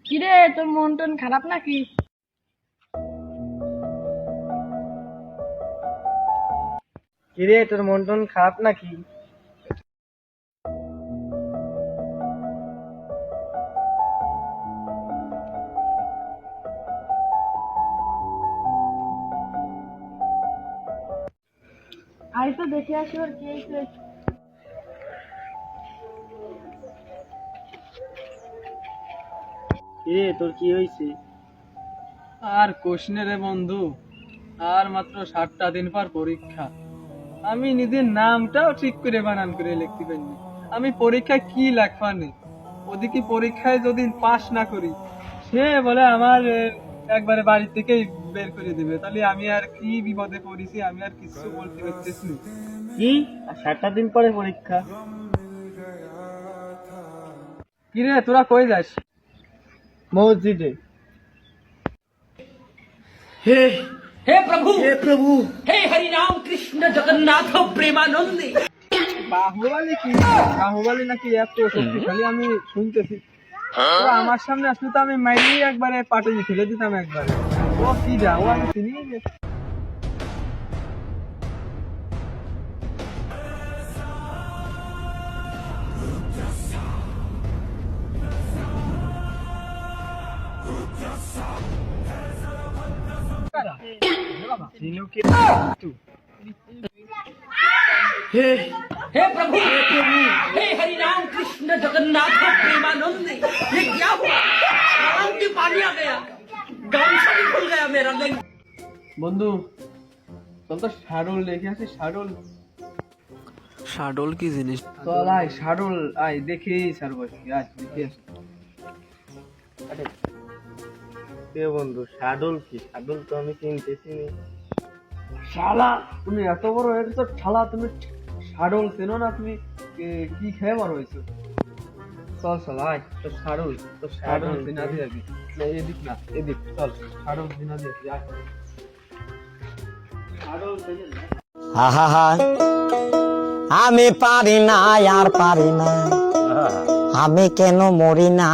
কিরে, তোর মন টন খারাপ নাকি? কিরে তোর মন টন খারাপ নাকি? আই তো দেখে আসি ওর কি হয়েছে। কিরে তোর কি হয়েছে? আর কোশনে রে বন্ধু, আর মাত্র 7টা দিন পর পরীক্ষা। আমি নিজের নামটাও ঠিক করে বানান করে লিখতে পারিনি। আমি পরীক্ষায় কি লেখবানি, ওদিকে পরীক্ষায় যদি পাস না করি সে বলে আমার একবারে বাড়ি থেকেই বের করে দিবে। তাহলে আমি আর কি বিপদে পড়েছি, আমি আর কিছু বলতে পারতেছি না। কি? আর 7টা দিন পরে পরীক্ষা? কিরে তোরা কই যাস? মসজিদে। हे प्रभु हे हरि राम कृष्ण जगन्नाथ प्रेमानंदी। বাহুবলী কি, বাহুবলী নাকি এত শক্তিশালী আমি শুনতেছি। ও আমার সামনে আসলে তো আমি মাইরি একবারে পাটে ফেলে দিতাম একবারে। ও কি যা, ও আমি চিনি যে। हे प्रभु हे हरि राम कृष्ण जगन्नाथ प्रेमानंदी। ये क्या हुआ? आंख में पानी आ गया, गामछा भी खुल गया मेरा। বন্ধু চল তো শাডল দেখে আসি। শাডল শাডল কি জিনিস? চল আয়, শাডল আয় দেখি স্যার বসে আয় দেখে আসি। কে বন্ধু শাডল কি? শাডল তো আমি চিনতেছি না। শালা তুমি এত বড় হয়ে গেছো, শালা তুমি শাডল চেনো না? তুমি কি খেয়ে বড় হয়েছো? চল চল আয়, তো শাডল, তো শাডল চিনা দিয়ে যাবি না। এদিক না এদিক, চল শাডল চিনা দিয়ে যাবি আয়। শাডল চেনে না? আহা, আমি পারি না আর পারি না, আমি কেন মরি না।